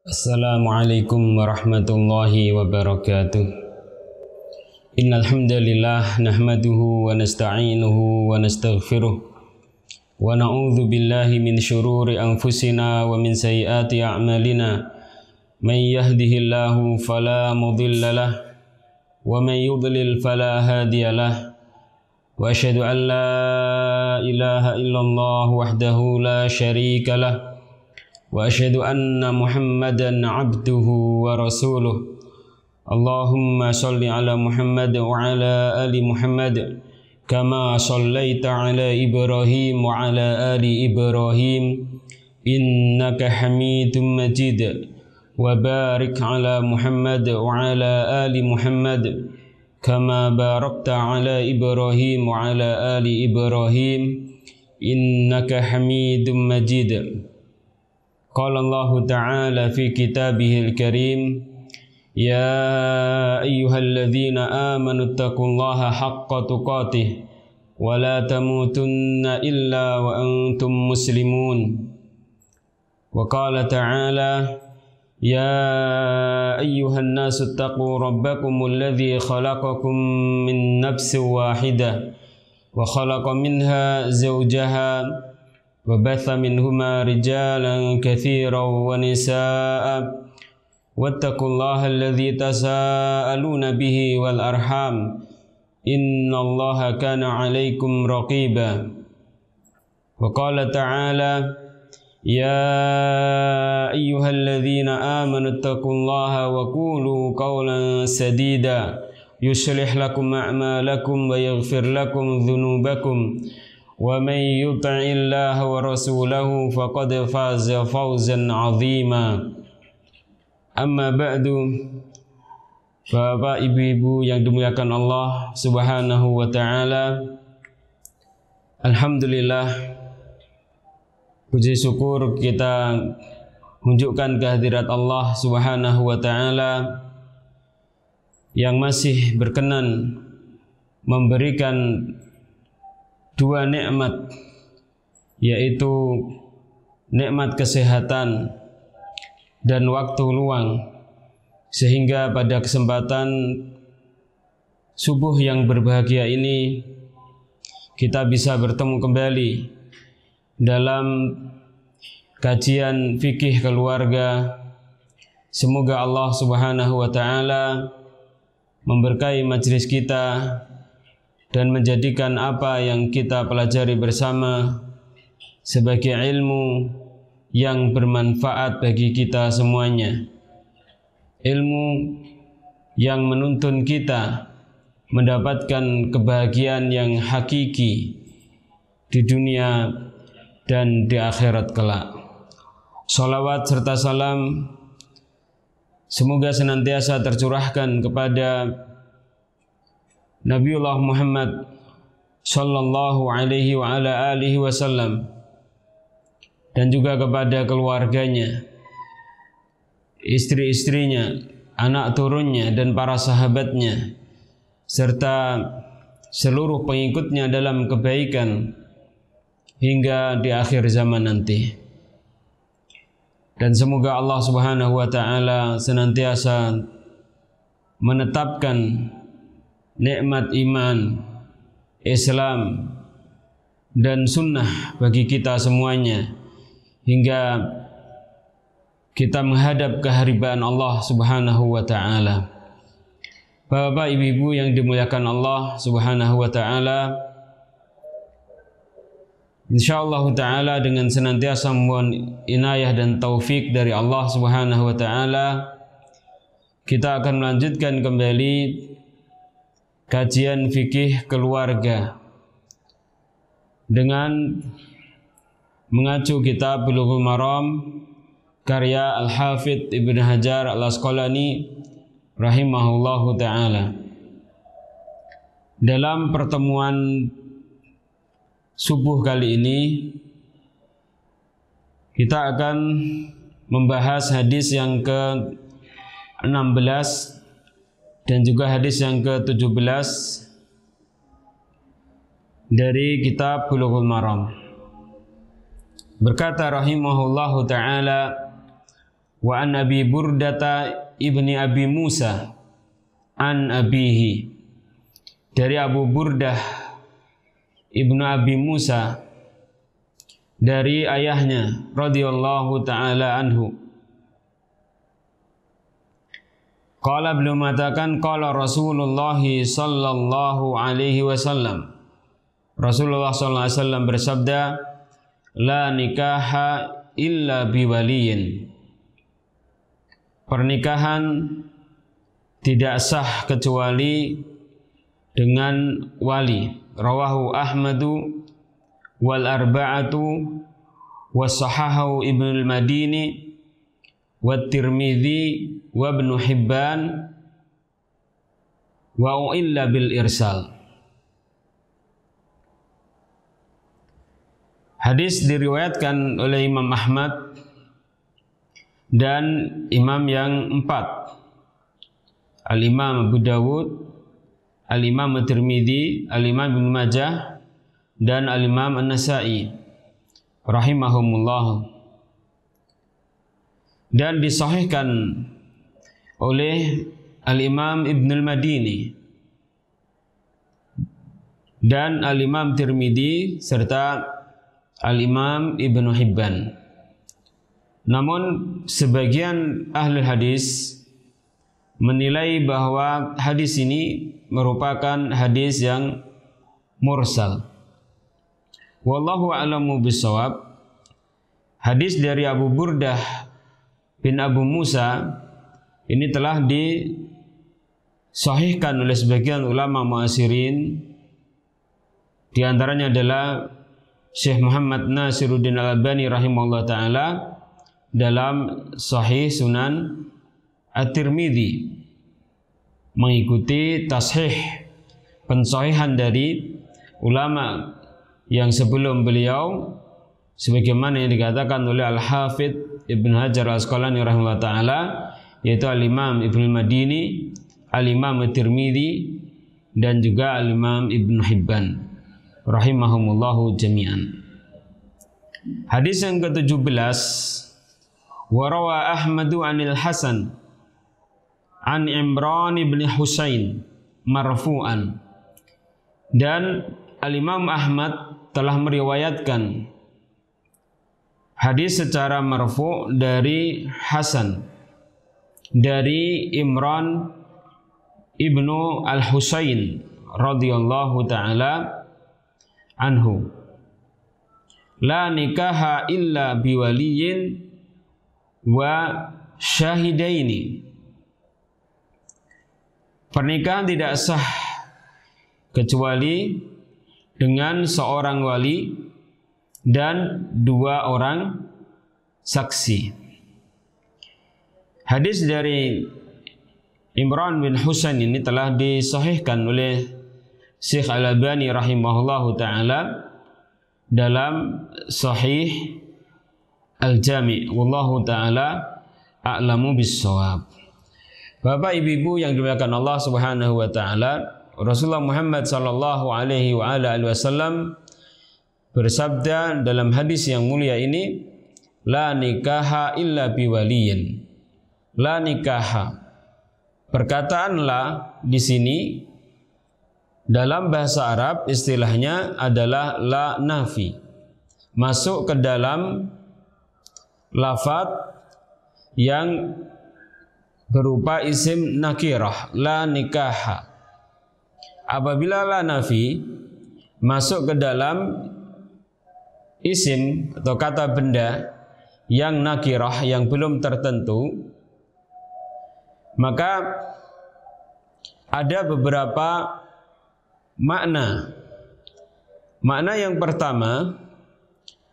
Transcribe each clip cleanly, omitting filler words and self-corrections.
Assalamualaikum warahmatullahi wabarakatuh. Innal hamdalillah nahmaduhu wa nasta'inuhu wa nastaghfiruh wa na'udzu billahi min syururi anfusina wa min sayyiati a'malina. May yahdihillahu fala mudilla lahu wa may yudlil fala hadiyalah. Wa asyhadu an la ilaha illallah wahdahu la syarika lahu wa asyhadu anna Muhammadan abduhu wa rasuluh. Allahumma salli ala Muhammad wa ala ali Muhammad kama sallaita ala Ibrahim wa ala ali Ibrahim innaka Hamidum Majid. Wa barik ala Muhammad wa ala ali Muhammad kama barakta ala Ibrahim wa ala ali Ibrahim innaka Hamidum Majid. Qala Allah Ta'ala fi kitabihil karim, ya ayyuhalladzina amanu taqullaha haqqa tuqatih wa la tamutunna illa wa antum muslimun. Wa qala ta'ala, ya ayyuhan nasu taqu rabbakumul ladzi khalaqakum min nafsin wahidah wa khalaqa minha zawjaha wa batha minhuma rijalan katsiran wa nisaa wattaqullaha alladzi tasaaluna bihi wal arham innallaha kana 'alaikum raqiba. Wa qala ta'ala, ya ayyuhalladzina amanu taqullaha wa qulu qawlan sadida yuslih lakum a'malakum wa yaghfir lakum dhunubakum wa may yuti'illaha wa rasulahu faqad faza fawzan 'azima. Amma ba'du. Bapak, ibu-ibu yang dimuliakan Allah Subhanahu wa taala, alhamdulillah, puji syukur kita menunjukkan kehadirat Allah Subhanahu wa taala yang masih berkenan memberikan dua nikmat, yaitu nikmat kesehatan dan waktu luang, sehingga pada kesempatan subuh yang berbahagia ini kita bisa bertemu kembali dalam kajian fikih keluarga. Semoga Allah Subhanahu wa taala memberkahi majelis kita dan menjadikan apa yang kita pelajari bersama sebagai ilmu yang bermanfaat bagi kita semuanya. Ilmu yang menuntun kita mendapatkan kebahagiaan yang hakiki di dunia dan di akhirat kelak. Salawat serta salam semoga senantiasa tercurahkan kepada Nabiullah Muhammad sallallahu alaihi wa ala alihi wasallam dan juga kepada keluarganya, istri-istrinya, anak turunnya dan para sahabatnya serta seluruh pengikutnya dalam kebaikan hingga di akhir zaman nanti. Dan semoga Allah Subhanahu wa taala senantiasa menetapkan nikmat iman, Islam dan sunnah bagi kita semuanya hingga kita menghadap keharibaan Allah Subhanahu wa taala. Bapak, ibu-ibu yang dimuliakan Allah Subhanahu wa taala, insyaallah taala dengan senantiasa memohon inayah dan taufik dari Allah Subhanahu wa taala, kita akan melanjutkan kembali kajian fikih keluarga dengan mengacu kitab Bulughul Maram karya Al-Hafidh Ibnu Hajar Al-Asqalani rahimahullahu taala. Dalam pertemuan subuh kali ini kita akan membahas hadis yang ke-16 dan juga hadis yang ke-17 dari kitab Bulughul Maram. Berkata rahimahullahu ta'ala, Wa an Abi Burdata ibni Abi Musa an abihi, dari Abu Burdah ibnu Abi Musa dari ayahnya radhiyallahu taala anhu. Qala, beliau mengatakan, qala Rasulullah sallallahu alaihi wasallam, Rasulullah sallallahu alaihi wasallam bersabda, la nikaha illa biwaliyin, pernikahan tidak sah kecuali dengan wali. Rawahu Ahmadu wal arba'atu was-sahahahu Ibnul Madini wa Tirmidzi wa Ibnu Hibban wa illa bil irsal. Hadis diriwayatkan oleh Imam Ahmad dan imam yang 4, Al-Imam Abu Dawud, Al-Imam Tirmidzi, Al-Imam Ibnu Majah, dan Al-Imam An-Nasa'i rahimahumullah, dan disahihkan oleh Al-Imam Ibnul Madini dan Al-Imam Tirmidzi serta Al-Imam Ibnu Hibban. Namun sebagian ahli hadis menilai bahwa hadis ini merupakan hadis yang mursal. Wallahu a'lamu bissawab. Hadis dari Abu Burdah bin Abu Musa ini telah disahihkan oleh sebagian ulama mu'asirin. Di antaranya adalah Syekh Muhammad Nasiruddin Al-Albani rahimahullah ta'ala dalam Sahih Sunan At-Tirmidzi, mengikuti tashih pensahihan dari ulama yang sebelum beliau, sebagaimana yang dikatakan oleh Al-Hafidh Ibn Hajar Al-Asqalani rahimahullah ta'ala, yaitu Al-Imam Ibnu Madini, Al-Imam At-Tirmidzi, dan juga Al-Imam Ibnu Hibban rahimahumullahu jami'an. Hadis yang ke-17, wa rawa Ahmadu anil Hasan an Imran ibn Husain marfu'an, dan Al-Imam Ahmad telah meriwayatkan hadis secara marfu' dari Hasan, dari Imran ibnu Al-Husain radhiyallahu ta'ala anhu, la nikaha illa biwaliyin wa syahidaini, pernikahan tidak sah kecuali dengan seorang wali dan 2 orang saksi. Hadis dari Imran bin Husain ini telah disahihkan oleh Syekh Al-Albani rahimahullahu ta'ala dalam Sahih Al-Jami'. Wallahu ta'ala a'lamu bis-shawab. Bapak ibu-ibu yang dimuliakan Allah Subhanahu wa ta'ala, Rasulullah Muhammad sallallahu alaihi wa ala alihi wasallam bersabda dalam hadis yang mulia ini, la nikaha illa biwaliyin. La nikaha, perkataan la di sini dalam bahasa Arab istilahnya adalah la nafi, masuk ke dalam lafaz yang berupa isim nakirah, la nikaha. Apabila la nafi masuk ke dalam isim atau kata benda yang nakirah, yang belum tertentu, maka ada beberapa makna. Makna yang pertama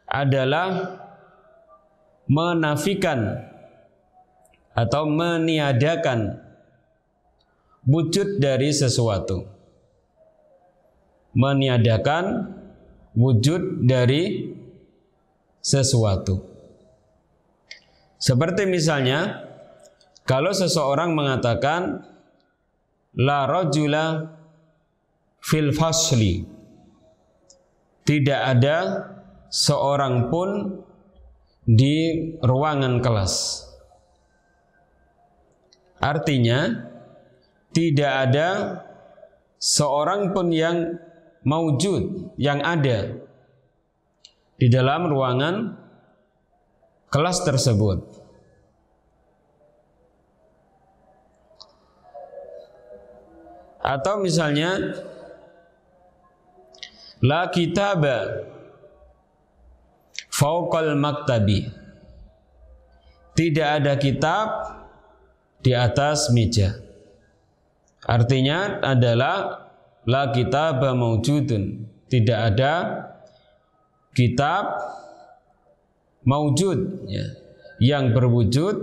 adalah menafikan atau meniadakan wujud dari sesuatu. Meniadakan wujud dari sesuatu. Seperti misalnya, kalau seseorang mengatakan la rajula fil fasli, tidak ada seorang pun di ruangan kelas. Artinya tidak ada seorang pun yang maujud, yang ada di dalam ruangan kelas tersebut. Atau misalnya la kitaba fauqal maktabi, tidak ada kitab di atas meja. Artinya adalah la kitaba maujudun, tidak ada kitab maujud, ya, yang berwujud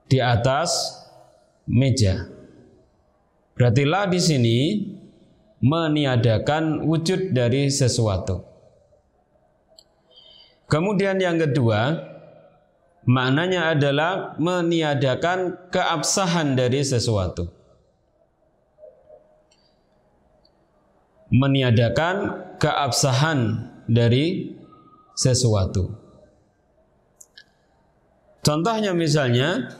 di atas meja. Berarti la di sini meniadakan wujud dari sesuatu. Kemudian yang kedua, maknanya adalah meniadakan keabsahan dari sesuatu. Meniadakan keabsahan dari sesuatu. Contohnya misalnya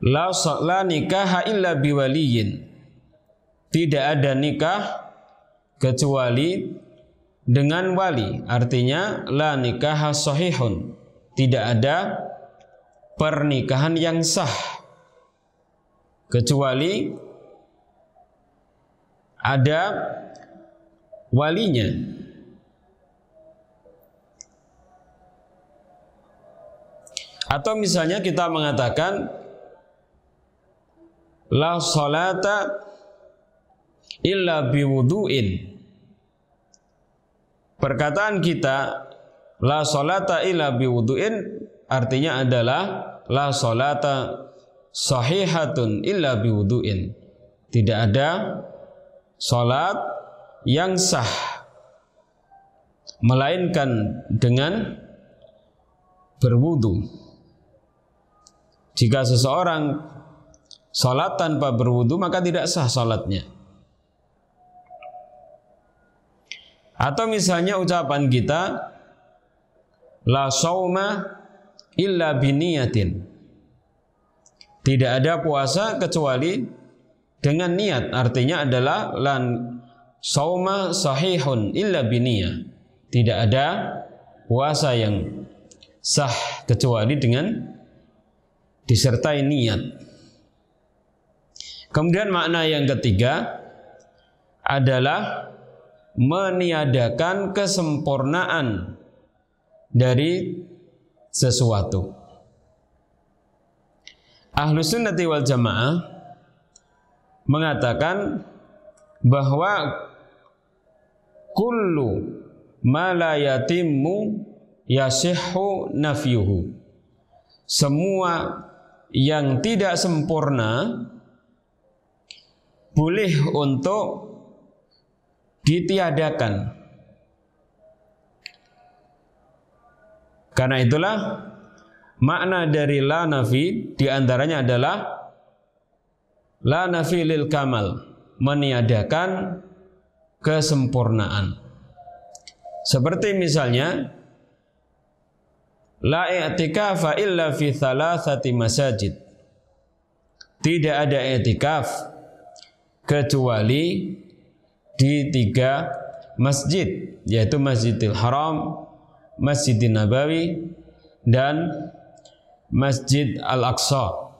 la nikaha illa biwaliyin, tidak ada nikah kecuali dengan wali. Artinya la nikaha sahihun, tidak ada pernikahan yang sah kecuali ada walinya. Atau misalnya kita mengatakan la salata illa biwudu'in. Perkataan kita la salata illa biwudu'in artinya adalah la salata sahihatun illa biwudu'in. Tidak ada salat yang sah melainkan dengan berwudu. Jika seseorang salat tanpa berwudu maka tidak sah salatnya. Atau misalnya ucapan kita la shauma illa biniyatin, tidak ada puasa kecuali dengan niat. Artinya adalah lan shauma sahihun illa biniyah, tidak ada puasa yang sah kecuali dengan disertai niat. Kemudian makna yang ketiga adalah meniadakan kesempurnaan dari sesuatu. Ahlus sunnati wal jamaah mengatakan bahwa kullu ma la yatimmu yasihhu nafyuhu, semua yang tidak sempurna boleh untuk ditiadakan. Karena itulah makna dari la nafi diantaranya adalah la nafi lil kamal, meniadakan kesempurnaan. Seperti misalnya la i'tikafa illa fi thalathati masajid, tidak ada i'tikaf kecuali di 3 masjid, yaitu Masjidil Haram, Masjidil Nabawi, dan Masjid Al-Aqsa.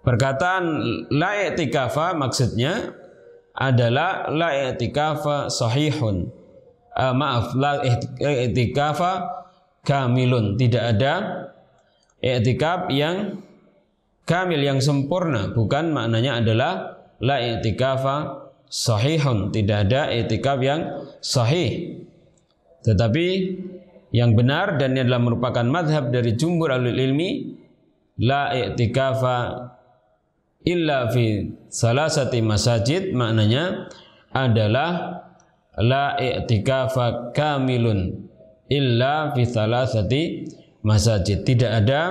Perkataan la i'tikafa maksudnya adalah la i'tikafa sahihun, la i'tikafa kamilun, tidak ada i'tikaf yang kamil, yang sempurna. Bukan maknanya adalah la i'tikafa sahihun, tidak ada i'tikaf yang sahih. Tetapi yang benar dan ini adalah merupakan madhab dari jumhur ahlul ilmi, la i'tikafa illa fi salasati masajid, maknanya adalah la i'tikafa kamilun illa fi salasati masajid, tidak ada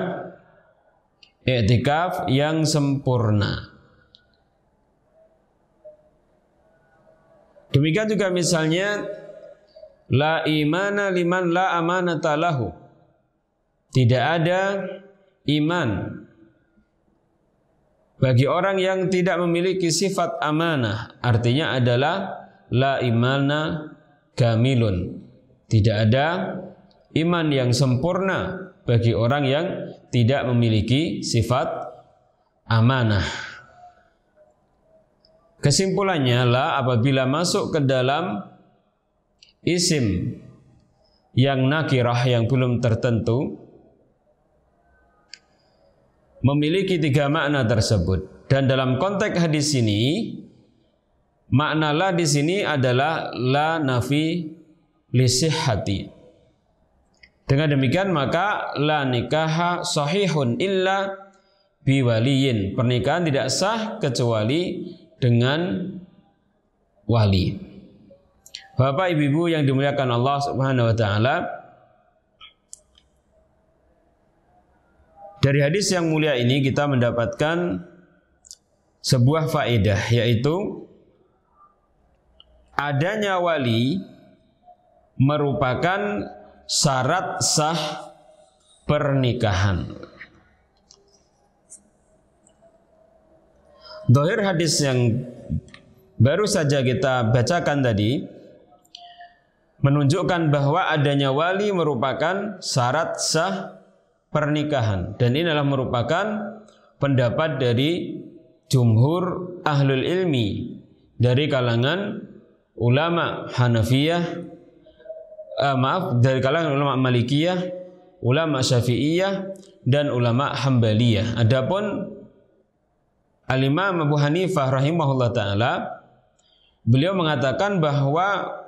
i'tikaf yang sempurna. Demikian juga misalnya la imana liman la amanata lahu, Tidak ada iman bagi orang yang tidak memiliki sifat amanah. Artinya adalah la imana kamilun. Tidak ada iman yang sempurna bagi orang yang tidak memiliki sifat amanah. Kesimpulannya la apabila masuk ke dalam isim yang nakirah yang belum tertentu memiliki 3 makna tersebut. Dan dalam konteks hadis ini makna la di sini adalah la nafi lisihhati. Dengan demikian maka la nikaha sahihun illa biwaliyin. Pernikahan tidak sah kecuali dengan wali. Bapak ibu-ibu yang dimuliakan Allah Subhanahu wa taala, dari hadis yang mulia ini kita mendapatkan sebuah faedah, yaitu adanya wali merupakan syarat sah pernikahan. Zahir hadis yang baru saja kita bacakan tadi menunjukkan bahwa adanya wali merupakan syarat sah pernikahan, dan ini adalah merupakan pendapat dari jumhur ahlul ilmi dari kalangan ulama Hanafiyah, dari kalangan ulama Malikiyah, ulama Syafi'iyah, dan ulama Hambaliyah. Adapun Al-Imam Abu Hanifah rahimahullah ta'ala, beliau mengatakan bahwa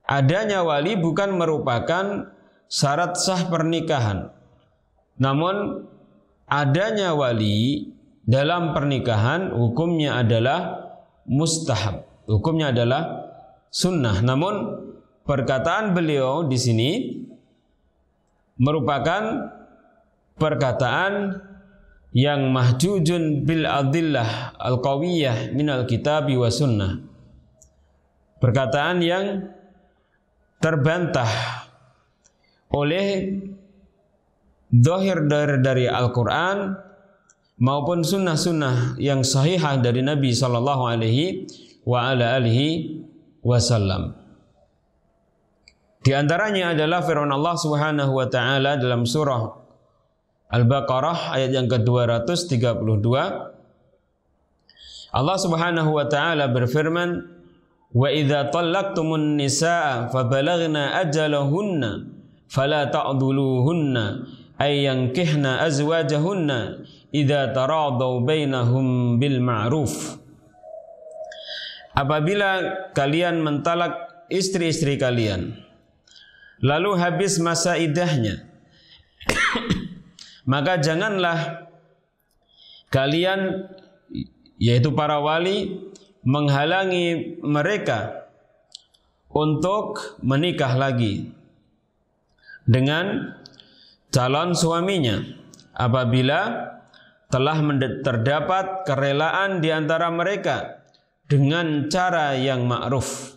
adanya wali bukan merupakan syarat sah pernikahan, namun adanya wali dalam pernikahan hukumnya adalah mustahab, hukumnya adalah sunnah. Namun perkataan beliau di sini merupakan perkataan yang mahjujun bil adillah al-qawiyah minal kitabi wa sunnah, perkataan yang terbantah oleh zahir dari Al-Quran maupun sunnah-sunnah yang sahihah dari Nabi sallallahu alaihi wa ala alihi wasallam. Di antaranya adalah firman Allah Subhanahu wa taala dalam surah Al-Baqarah ayat yang ke-232. Allah Subhanahu wa taala berfirman, "Wa idza talaqtumun nisaa fabalaghna ajalahunna fala ta'dhuluhunna ay yankihna azwajahunna idza taradaw bainahum bil ma'ruf." Apabila kalian mentalak istri-istri kalian lalu habis masa iddahnya, maka janganlah kalian, yaitu para wali, menghalangi mereka untuk menikah lagi dengan calon suaminya apabila telah terdapat kerelaan di antara mereka dengan cara yang ma'ruf,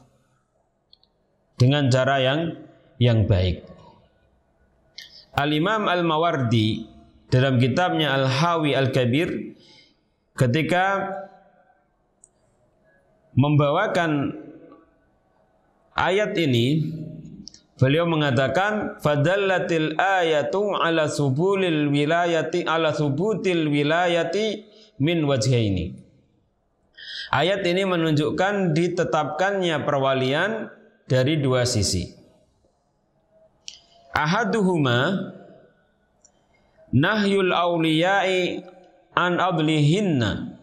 dengan cara yang baik. Al-Imam Al-Mawardi dalam kitabnya Al-Hawi Al-Kabir ketika membawakan ayat ini, beliau mengatakan fadallatil ayatu ala subutil wilayati min wajhaini. Ayat ini menunjukkan ditetapkannya perwalian dari 2 sisi. Ahaduhuma nahyul awliya'i an adlihinna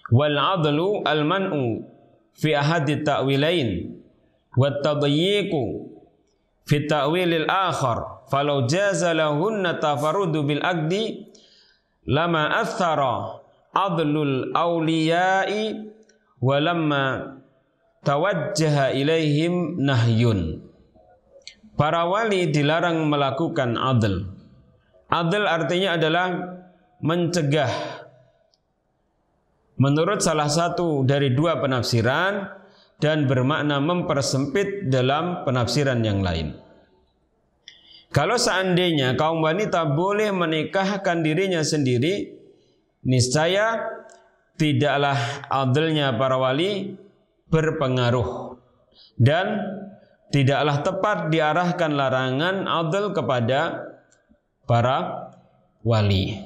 wal adlu al man'u fi ahadi ta'wilain wat tadayyiqu fi ta'wilil akhar falau jaza lahunna tafarrudu bil aqdi lama athara adlul awliya'i wa lamma tawajjaha ilaihim nahyun. Para wali dilarang melakukan adl. Adl artinya adalah mencegah. Menurut salah satu dari 2 penafsiran dan bermakna mempersempit dalam penafsiran yang lain. Kalau seandainya kaum wanita boleh menikahkan dirinya sendiri, niscaya tidaklah adilnya para wali berpengaruh dan tidaklah tepat diarahkan larangan adil kepada para wali.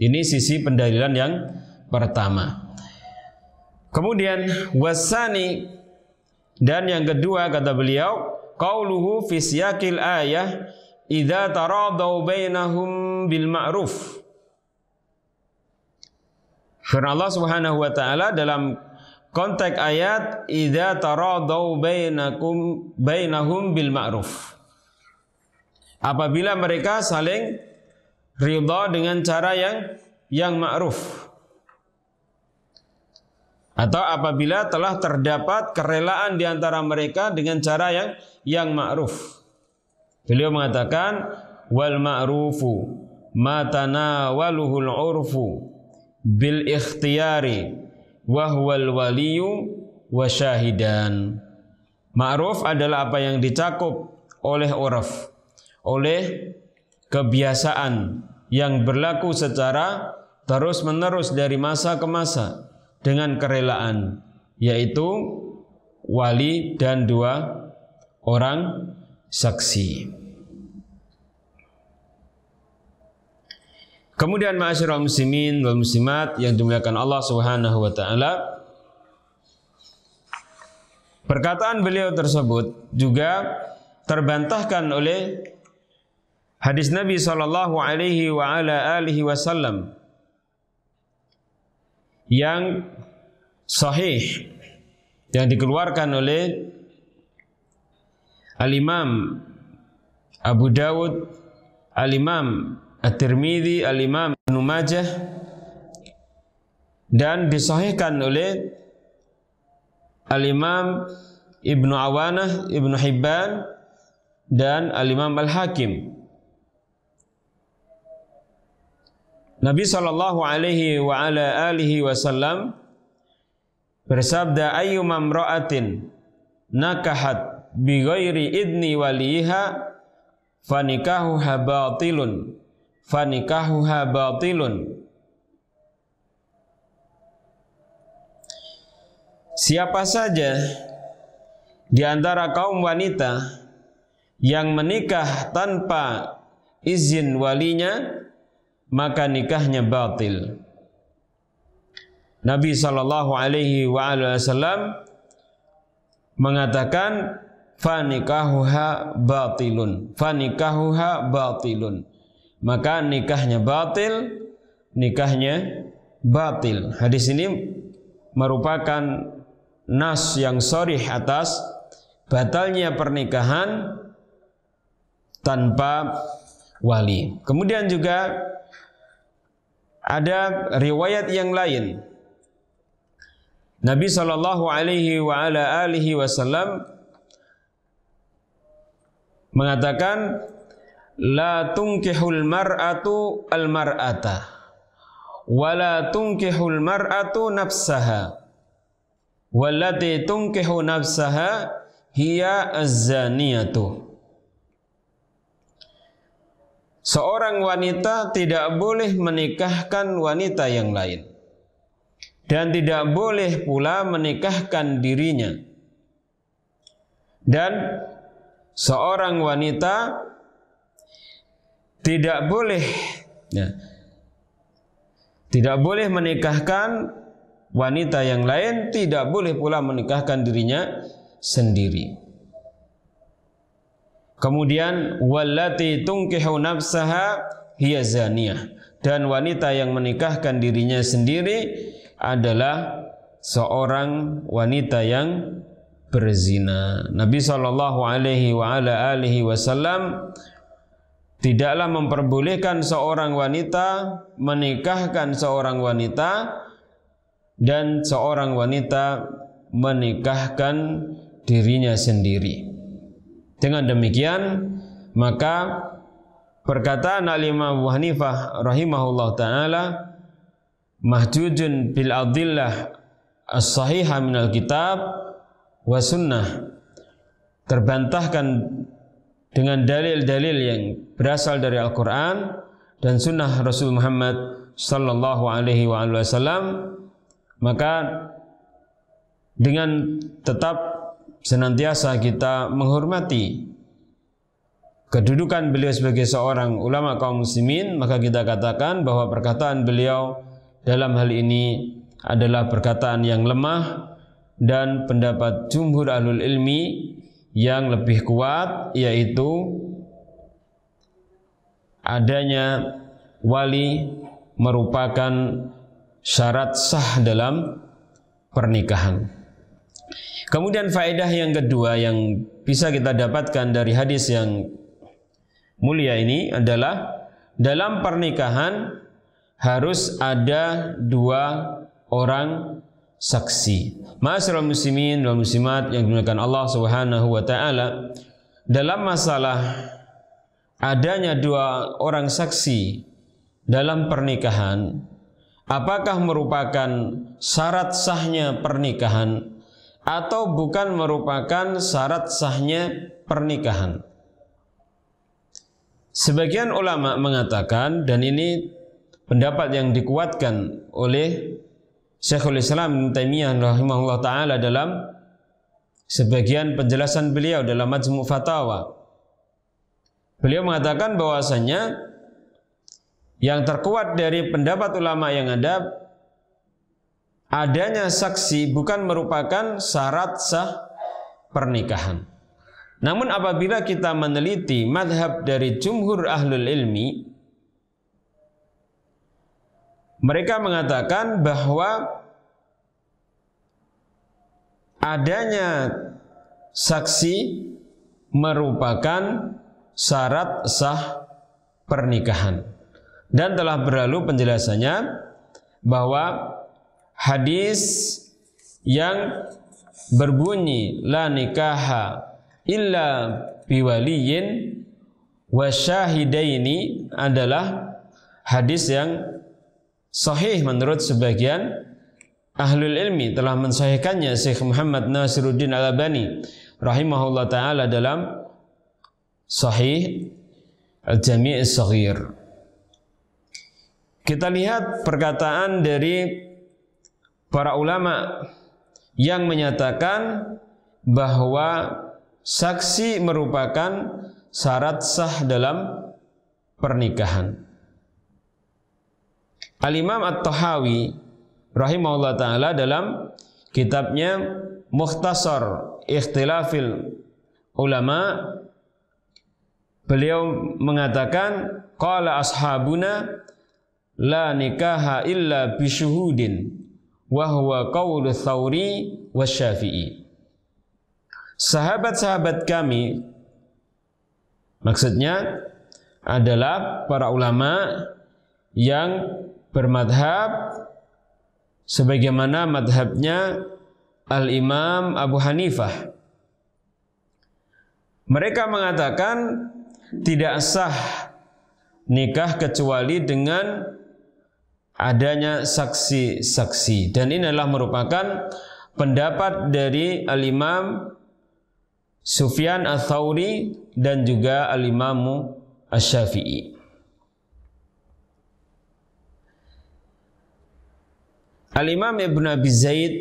Ini sisi pendalilan yang pertama. Kemudian wasani, dan yang kedua kata beliau, qauluhu fi siyaqil ayah idza taradau bainahum bil ma'ruf. Firman Allah Subhanahu wa taala dalam konteks ayat idza taradau bainahum bil ma'ruf. Apabila mereka saling ridha dengan cara yang ma'ruf. Atau apabila telah terdapat kerelaan di antara mereka dengan cara yang ma'ruf. Beliau mengatakan wal ma'rufu ma tanawaluhul urfu bil ikhtiyari wa huwal waliyu wa syahidan. Ma'ruf adalah apa yang dicakup oleh urf, oleh kebiasaan yang berlaku secara terus-menerus dari masa ke masa dengan kerelaan, yaitu wali dan dua orang saksi. Kemudian ma'asyiral muslimin wal muslimat yang dimuliakan Allah Subhanahu wa taala, perkataan beliau tersebut juga terbantahkan oleh hadis Nabi sallallahu alaihi wa ala alihi wasallam yang sahih yang dikeluarkan oleh Al-Imam Abu Dawud, Al-Imam At-Tirmidzi, Al-Imam Ibnu Majah, dan disahihkan oleh Al-Imam Ibnu Awanah, Ibnu Hibban, dan Al-Imam Al-Hakim. Nabi sallallahu alaihi wa ala alihi wasallam bersabda, ayyuma imra'atin nakahat bi ghairi idni waliha fanikahuha batilun fanikahuha batilun. Siapa saja di antara kaum wanita yang menikah tanpa izin walinya, maka nikahnya batil. Nabi sallallahu alaihi wasallam mengatakan fanikahuha batilun, fanikahuha batilun. Maka nikahnya batil, nikahnya batil. Hadis ini merupakan nas yang sharih atas batalnya pernikahan tanpa wali. Kemudian juga ada riwayat yang lain. Nabi sallallahu alaihi wa ala alihi wasallam mengatakan, la tunkihul mar'atu al-mar'ata wa la tunkihul mar'atu nafsaha wallati tunkihu nafsaha hiya az-zaniyatu. Seorang wanita tidak boleh menikahkan wanita yang lain dan tidak boleh pula menikahkan dirinya. Dan seorang wanita tidak boleh menikahkan wanita yang lain, tidak boleh pula menikahkan dirinya sendiri. Kemudian wallati tunkihu nafsaha hiya zaniyah, dan wanita yang menikahkan dirinya sendiri adalah seorang wanita yang berzina. Nabi sallallahu alaihi wa ala alihi wasallam tidaklah memperbolehkan seorang wanita menikahkan seorang wanita dan seorang wanita menikahkan dirinya sendiri. Dengan demikian, maka perkataan Al-Imam Abu Hanifah rahimahullah ta'ala mahjujun bil adillah as-sahihah minal kitab wa sunnah terbantahkan dengan dalil-dalil yang berasal dari Al-Quran dan Sunnah Rasul Muhammad Sallallahu Alaihi Wasallam, maka dengan tetap senantiasa kita menghormati kedudukan beliau sebagai seorang ulama kaum muslimin, maka kita katakan bahwa perkataan beliau dalam hal ini adalah perkataan yang lemah, dan pendapat jumhur ahlul ilmi yang lebih kuat yaitu adanya wali merupakan syarat sah dalam pernikahan. Kemudian faedah yang kedua yang bisa kita dapatkan dari hadis yang mulia ini adalah dalam pernikahan harus ada 2 orang saksi. Ma'asyiral muslimin wal muslimat yang dimuliakan Allah Subhanahu wa taala, dalam masalah adanya 2 orang saksi dalam pernikahan, apakah merupakan syarat sahnya pernikahan atau bukan merupakan syarat sahnya pernikahan? Sebagian ulama mengatakan, dan ini pendapat yang dikuatkan oleh Syekhul Islam Ibnu Taimiyah rahimahullah taala dalam sebagian penjelasan beliau dalam Majmu' Fatawa. Beliau mengatakan bahwasanya yang terkuat dari pendapat ulama yang ada, adanya saksi bukan merupakan syarat sah pernikahan. Namun apabila kita meneliti madhab dari jumhur ahlul ilmi, mereka mengatakan bahwa adanya saksi merupakan syarat sah pernikahan. Dan telah berlalu penjelasannya bahwa hadis yang berbunyi la nikaha illa biwaliyin wa syahidaini adalah hadis yang sahih menurut sebagian ahlul ilmi. Telah mensahihkannya Syekh Muhammad Nasiruddin Al-Albani rahimahullah ta'ala dalam Sahih Al-Jami' As-Saghir. Kita lihat perkataan dari para ulama yang menyatakan bahwa saksi merupakan syarat sah dalam pernikahan. Al-Imam At-Tahawi rahimahullah ta'ala dalam kitabnya Mukhtasar Ikhtilafil Ulama, beliau mengatakan qala ashabuna la nikaha illa bisyuhudin wa huwa qaulu Tsauri wasyafi'i. Sahabat-sahabat kami, maksudnya adalah para ulama yang bermadhab sebagaimana madhabnya Al-Imam Abu Hanifah. Mereka mengatakan tidak sah nikah kecuali dengan adanya saksi-saksi, dan ini adalah merupakan pendapat dari Al-Imam Sufyan Ats-Tsauri dan juga Al-Imam Asy-Syafi'i. Al-Imam Ibn Abi Zaid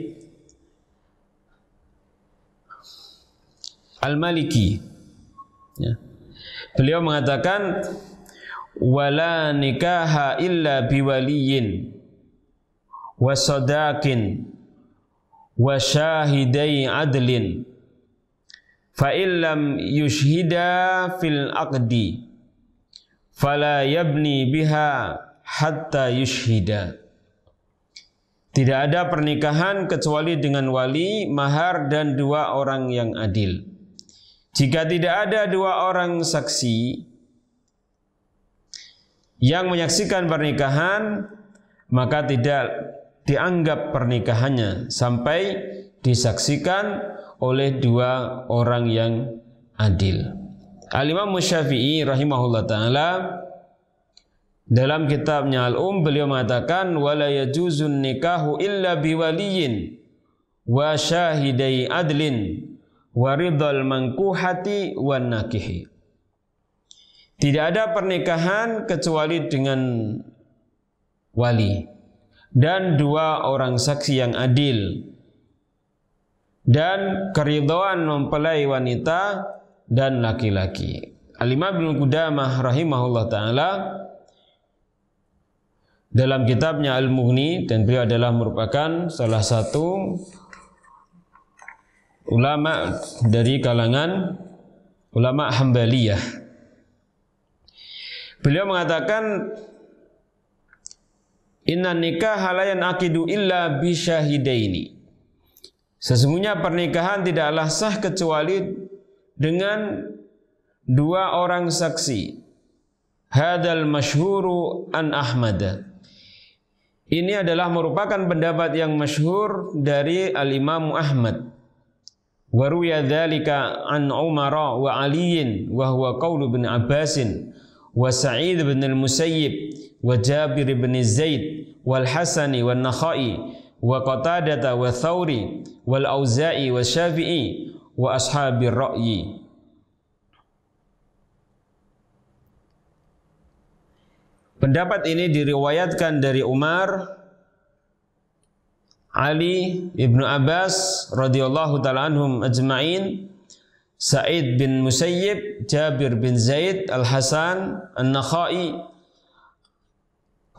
Al-Maliki, ya, beliau mengatakan wala nikaha illa biwaliyin wa sadaqin wa syahidai adlin fa illam yushhida fil aqdi fala yabni biha hatta yushhida. Tidak ada pernikahan kecuali dengan wali, mahar, dan 2 orang yang adil. Jika tidak ada 2 orang saksi yang menyaksikan pernikahan, maka tidak dianggap pernikahannya sampai disaksikan oleh 2 orang yang adil. Al-Imam Syafi'i rahimahullah ta'ala dalam kitabnya beliau mengatakan wala yajuzun nikahu illa biwaliyin wa syahidai adlin wa ridal mankuhati wan nakihi. Tidak ada pernikahan kecuali dengan wali dan 2 orang saksi yang adil dan keridhaan mempelai wanita dan laki-laki. Al-Imam Ibnu Qudamah rahimahullah ta'ala dalam kitabnya Al-Mughni, dan beliau adalah merupakan salah satu ulama dari kalangan ulama Hambaliyah. Beliau mengatakan, inna nikah la yanaqidu illa bi syahidaini. Sesungguhnya pernikahan tidaklah sah kecuali dengan 2 orang saksi. Hadzal masyhuru an Ahmad. Ini adalah merupakan pendapat yang masyhur dari Al-Imam Ahmad. Wa ruya dzalika an Umar wa Ali wa huwa qaulu bin Abbas wa Sa'id bin al-Musayyib wa Jabir bin Zaid wal Hasan wa Nakhai wa Qatadah wa Thawri wal Auza'i wa Syafi'i wa ashabir ra'yi. Pendapat ini diriwayatkan dari Umar, Ali, Ibnu Abbas radhiyallahu ta'ala anhum ajma'in, Sa'id bin Musayyib, Jabir bin Zaid, Al-Hasan, An-Nakhai,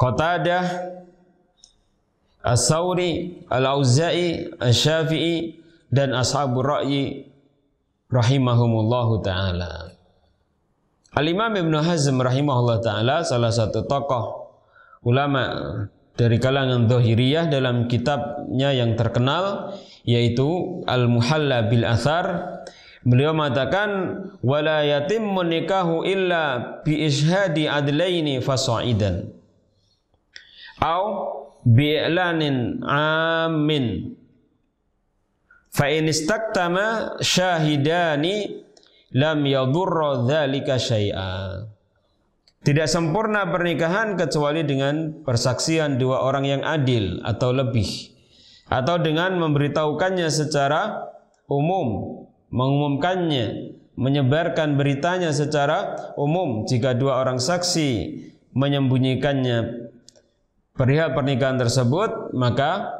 Qatadah, As-Sawri, Al-Auza'i, Asy-Syafi'i, dan ashabur ra'yi rahimahumullahu ta'ala. Al-Imam Ibnu Hazm rahimahullah ta'ala, salah satu tokoh ulama dari kalangan Dhahiriyah, dalam kitabnya yang terkenal yaitu Al-Muhalla bil Athar, beliau mengatakan, wala yatimmu nikahu illa bi ishhadi adlaini fasa'idan au bi'lanin amin fa in istaktama syahidani lam yadurra dzalika syai'a. Tidak sempurna pernikahan kecuali dengan persaksian 2 orang yang adil atau lebih, atau dengan memberitahukannya secara umum, mengumumkannya, menyebarkan beritanya secara umum. Jika 2 orang saksi menyembunyikannya perihal pernikahan tersebut, maka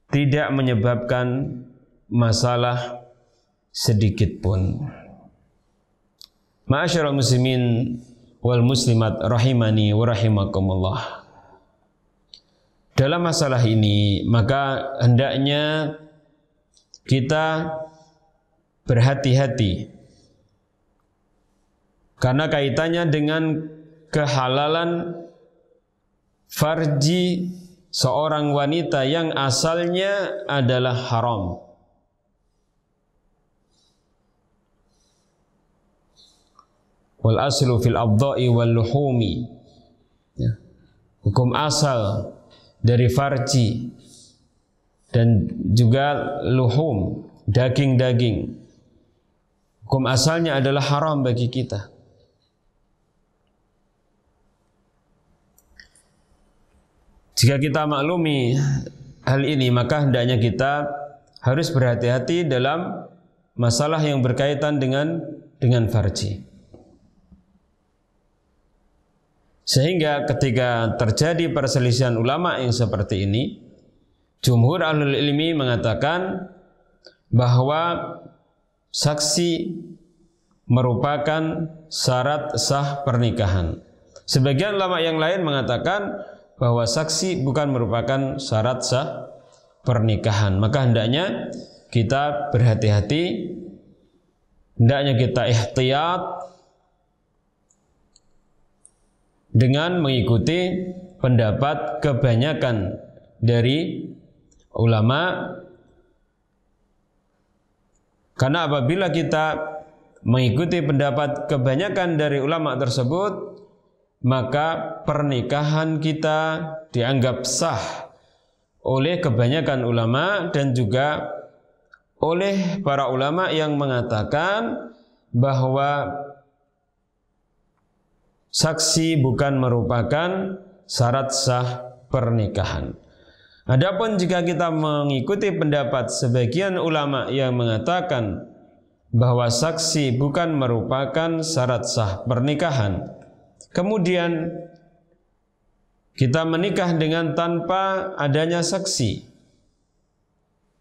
tidak menyebabkan masalah sedikit pun. Ma'asyiral muslimin wal muslimat rahimani wa rahimakumullah. Dalam masalah ini maka hendaknya kita berhati-hati, karena kaitannya dengan kehalalan farji seorang wanita yang asalnya adalah haram. Wal aslu fil abda'i wal luhumi, ya. Hukum asal dari farji dan juga luhum, daging-daging, hukum asalnya adalah haram bagi kita. Jika kita maklumi hal ini, maka hendaknya kita harus berhati-hati dalam masalah yang berkaitan dengan farji. Sehingga ketika terjadi perselisihan ulama yang seperti ini, jumhur ahlul ilmi mengatakan bahwa saksi merupakan syarat sah pernikahan. Sebagian ulama yang lain mengatakan bahwa saksi bukan merupakan syarat sah pernikahan. Maka hendaknya kita berhati-hati, hendaknya kita ihtiyat dengan mengikuti pendapat kebanyakan dari ulama. Karena apabila kita mengikuti pendapat kebanyakan dari ulama tersebut, maka pernikahan kita dianggap sah oleh kebanyakan ulama dan juga oleh para ulama yang mengatakan bahwa saksi bukan merupakan syarat sah pernikahan. Adapun jika kita mengikuti pendapat sebagian ulama yang mengatakan bahwa saksi bukan merupakan syarat sah pernikahan. Kemudian kita menikah dengan tanpa adanya saksi,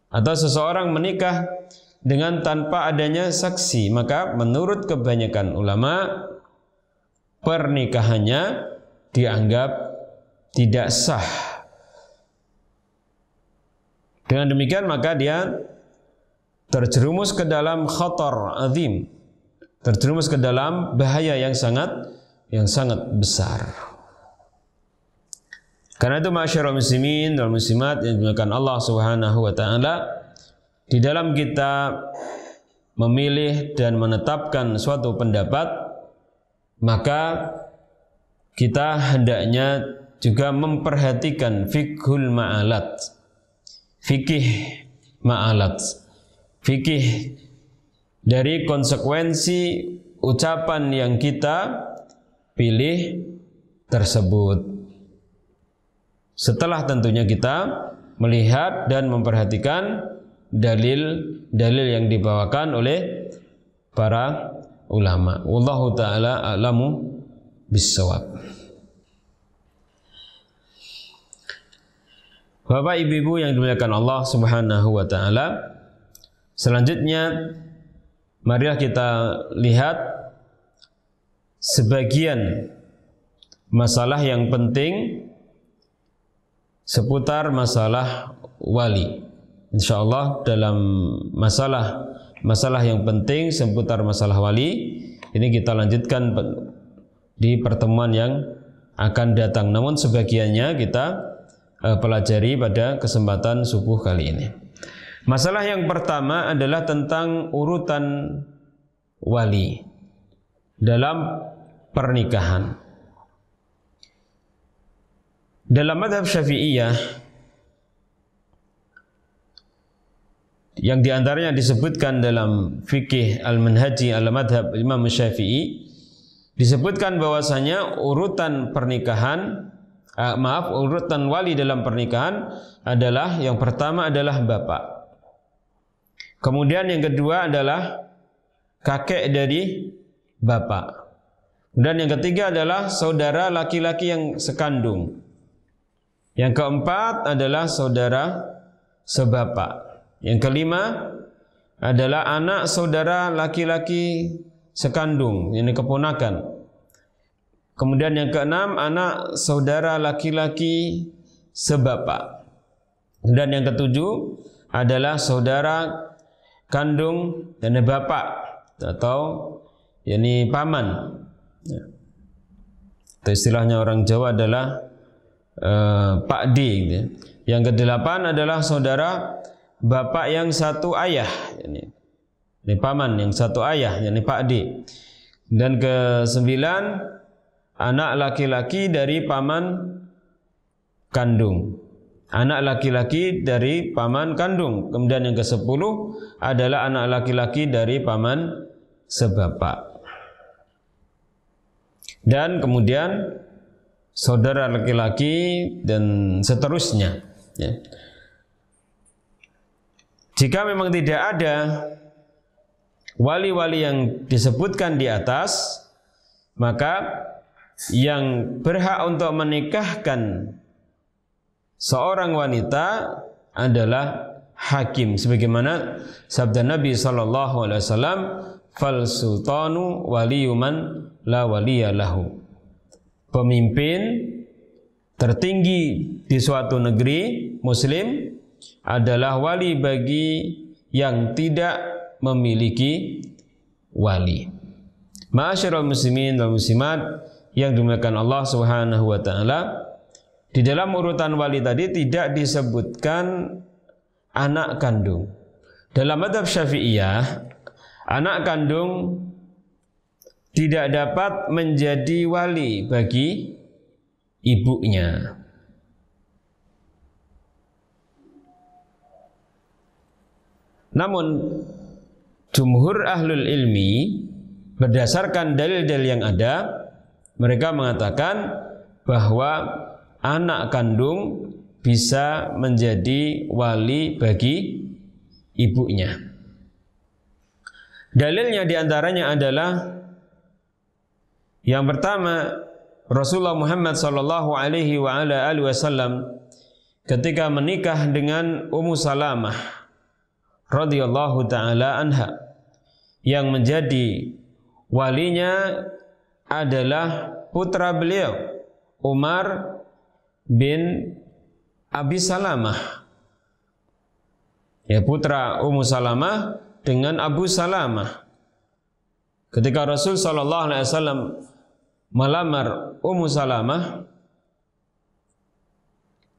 atau seseorang menikah dengan tanpa adanya saksi, maka menurut kebanyakan ulama pernikahannya dianggap tidak sah. Dengan demikian maka dia terjerumus ke dalam khatar azim, terjerumus ke dalam bahaya yang sangat besar. Karena itu masyarakat muslimin dan muslimat yang dimuliakan Allah Subhanahu wa taala, di dalam kita memilih dan menetapkan suatu pendapat, maka kita hendaknya juga memperhatikan fiqhul ma'alat, fikih ma'alat, fikih dari konsekuensi ucapan yang kita pilih tersebut. Setelah tentunya kita melihat dan memperhatikan dalil-dalil yang dibawakan oleh para ulama. Wallahu ta'ala a'lamu bis-shawab. Bapak ibu-ibu yang dimuliakan Allah Subhanahu wa taala, selanjutnya marilah kita lihat sebagian masalah yang penting seputar masalah wali. Insyaallah dalam masalah yang penting seputar masalah wali ini kita lanjutkan di pertemuan yang akan datang. Namun sebagiannya kita pelajari pada kesempatan subuh kali ini. Masalah yang pertama adalah tentang urutan wali dalam pernikahan. Dalam mazhab Syafi'iyah yang diantaranya disebutkan dalam fikih al-manhaji al-madhab Imam Syafi'i, disebutkan bahwasanya urutan wali dalam pernikahan adalah yang pertama adalah bapak. Kemudian yang kedua adalah kakek dari bapak. Dan yang ketiga adalah saudara laki-laki yang sekandung. Yang keempat adalah saudara sebapak. Yang kelima adalah anak saudara laki-laki sekandung, ini keponakan. Kemudian yang keenam anak saudara laki-laki sebapak. Dan yang ketujuh adalah saudara kandung dan bapak atau yakni paman. Itu istilahnya orang Jawa adalah Pak D. Yang kedelapan adalah saudara bapak yang satu ayah, ini paman yang satu ayah, ini Pak D. Dan kesembilan anak laki-laki dari paman kandung, anak laki-laki dari paman kandung. Kemudian yang kesepuluh adalah anak laki-laki dari paman sebapak. Dan kemudian saudara laki-laki dan seterusnya. Ya. Jika memang tidak ada wali-wali yang disebutkan di atas, maka yang berhak untuk menikahkan seorang wanita adalah hakim, sebagaimana sabda Nabi SAW, fal sultanu waliyuman la waliyalahu. Pemimpin tertinggi di suatu negeri muslim adalah wali bagi yang tidak memiliki wali. Ma'asyiral muslimin wal muslimat yang dimuliakan Allah Subhanahu wa taala, di dalam urutan wali tadi tidak disebutkan anak kandung. Dalam mazhab Syafi'iyah, anak kandung tidak dapat menjadi wali bagi ibunya. Namun jumhur ahlul ilmi berdasarkan dalil-dalil yang ada, mereka mengatakan bahwa anak kandung bisa menjadi wali bagi ibunya. Dalilnya diantaranya adalah yang pertama, Rasulullah Muhammad sallallahu alaihi wa ala alihi wasallam ketika menikah dengan Ummu Salamah radhiyallahu taala anha, yang menjadi walinya adalah putra beliau Umar bin Abi Salamah. Ya, putra Ummu Salamah dengan Abu Salamah. Ketika Rasul sallallahu alaihi wasallam melamar Ummu Salamah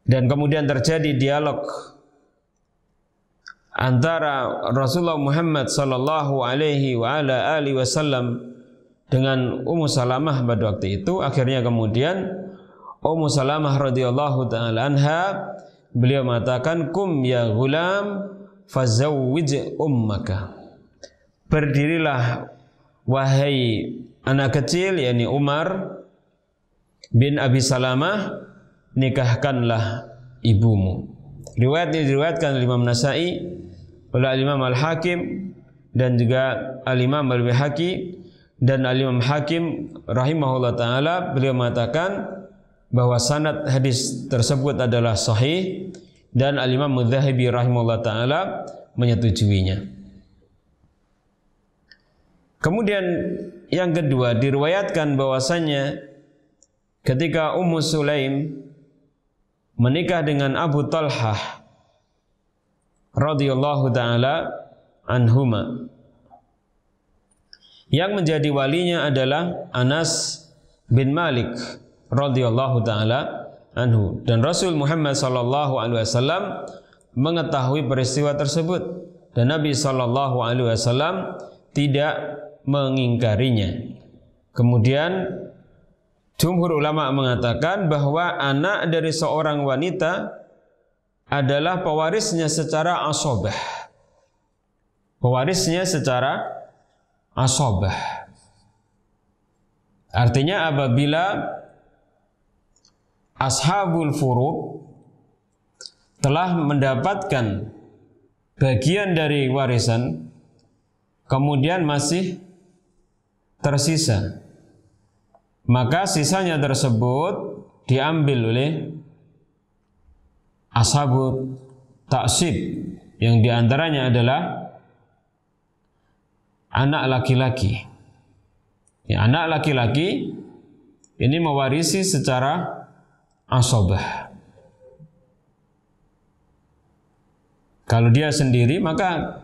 dan kemudian terjadi dialog antara Rasulullah Muhammad sallallahu alaihi wa ala alihi wasallam dengan Ummu Salamah pada waktu itu, akhirnya kemudian Ummu Salamah radhiyallahu taala anha, beliau mengatakan, "Kum ya ghulam fazawwij ummaka." Berdirilah wahai anak kecil, yakni Umar bin Abi Salamah, nikahkanlah ibumu. Riwayat ini diriwayatkan oleh Imam Nasai, oleh Imam Al-Hakim, dan juga Al-Imam Al-Baihaqi. Dan Al-Imam Hakim rahimahullah ta'ala, beliau mengatakan bahwa sanad hadis tersebut adalah sahih, dan Al-Imam Mudzahibi rahimahullah ta'ala menyetujuinya. Kemudian yang kedua, diriwayatkan bahwasannya ketika Ummu Sulaim menikah dengan Abu Talhah radhiyallahu taala anhuma, yang menjadi walinya adalah Anas bin Malik radhiyallahu taala anhu, dan Rasul Muhammad sallallahu alaihi wasallam mengetahui peristiwa tersebut, dan Nabi sallallahu alaihi wasallam tidak mengingkarinya. Kemudian jumhur ulama mengatakan bahwa anak dari seorang wanita adalah pewarisnya secara asabah. Pewarisnya secara asabah. Artinya apabila ashabul furud telah mendapatkan bagian dari warisan, kemudian masih tersisa, maka sisanya tersebut diambil oleh ashabut ta'sib, yang diantaranya adalah anak laki-laki. Ya, anak laki-laki ini mewarisi secara asabah. Kalau dia sendiri, maka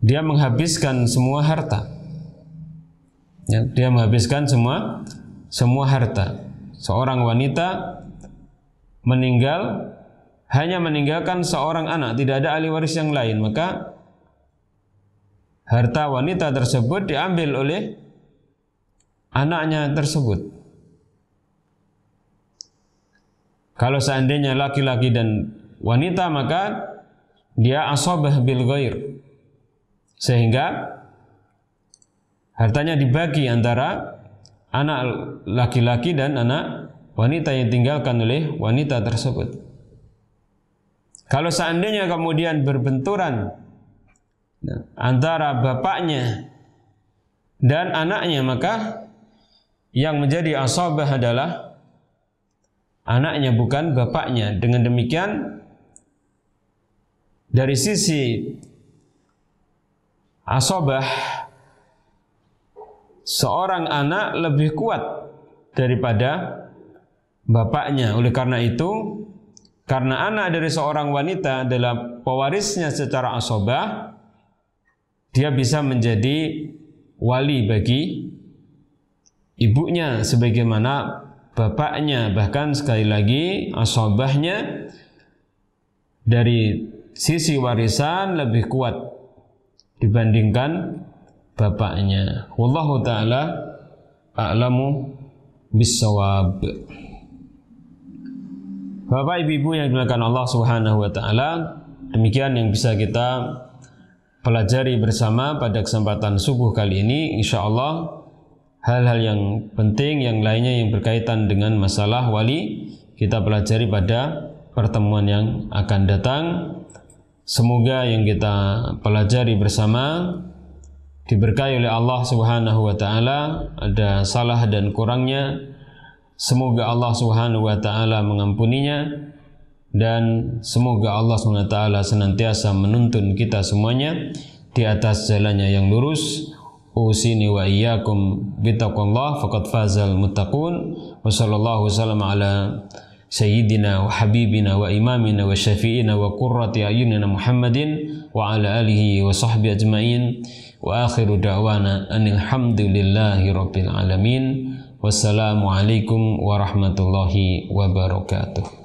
dia menghabiskan semua harta. Ya, dia menghabiskan semua harta. Seorang wanita meninggal, hanya meninggalkan seorang anak, tidak ada ahli waris yang lain, maka harta wanita tersebut diambil oleh anaknya tersebut. Kalau seandainya laki-laki dan wanita, maka dia asabah bil ghair, sehingga hartanya dibagi antara anak laki-laki dan anak wanita yang ditinggalkan oleh wanita tersebut. Kalau seandainya kemudian berbenturan antara bapaknya dan anaknya, maka yang menjadi asabah adalah anaknya, bukan bapaknya. Dengan demikian, dari sisi asabah, seorang anak lebih kuat daripada bapaknya. Oleh karena itu, karena anak dari seorang wanita adalah pewarisnya secara asabah, dia bisa menjadi wali bagi ibunya sebagaimana bapaknya. Bahkan sekali lagi, asabahnya dari sisi warisan lebih kuat dibandingkan bapaknya. Wallahu ta'ala a'lamu bis-shawab. Bapak ibu-ibu yang dimuliakan Allah Subhanahu wa taala, demikian yang bisa kita pelajari bersama pada kesempatan subuh kali ini. Insyaallah hal-hal yang penting yang lainnya yang berkaitan dengan masalah wali kita pelajari pada pertemuan yang akan datang. Semoga yang kita pelajari bersama diberkahi oleh Allah Subhanahu wa taala. Ada salah dan kurangnya, semoga Allah Subhanahu wa taala mengampuninya, dan semoga Allah Subhanahu wa taala senantiasa menuntun kita semuanya di atas jalannya yang lurus. Usini wa iyyakum bittaqwallah faqad fazal muttaqun. Wa sallallahu wasallam ala sayyidina wa habibina wa imamina wa syafi'ina wa qurrati ayunina Muhammadin wa ala alihi wa sahbihi ajma'in. Wa akhiru da'wana anil hamdulillahi rabbil alamin. Wassalamu alaikum warahmatullahi wabarakatuh.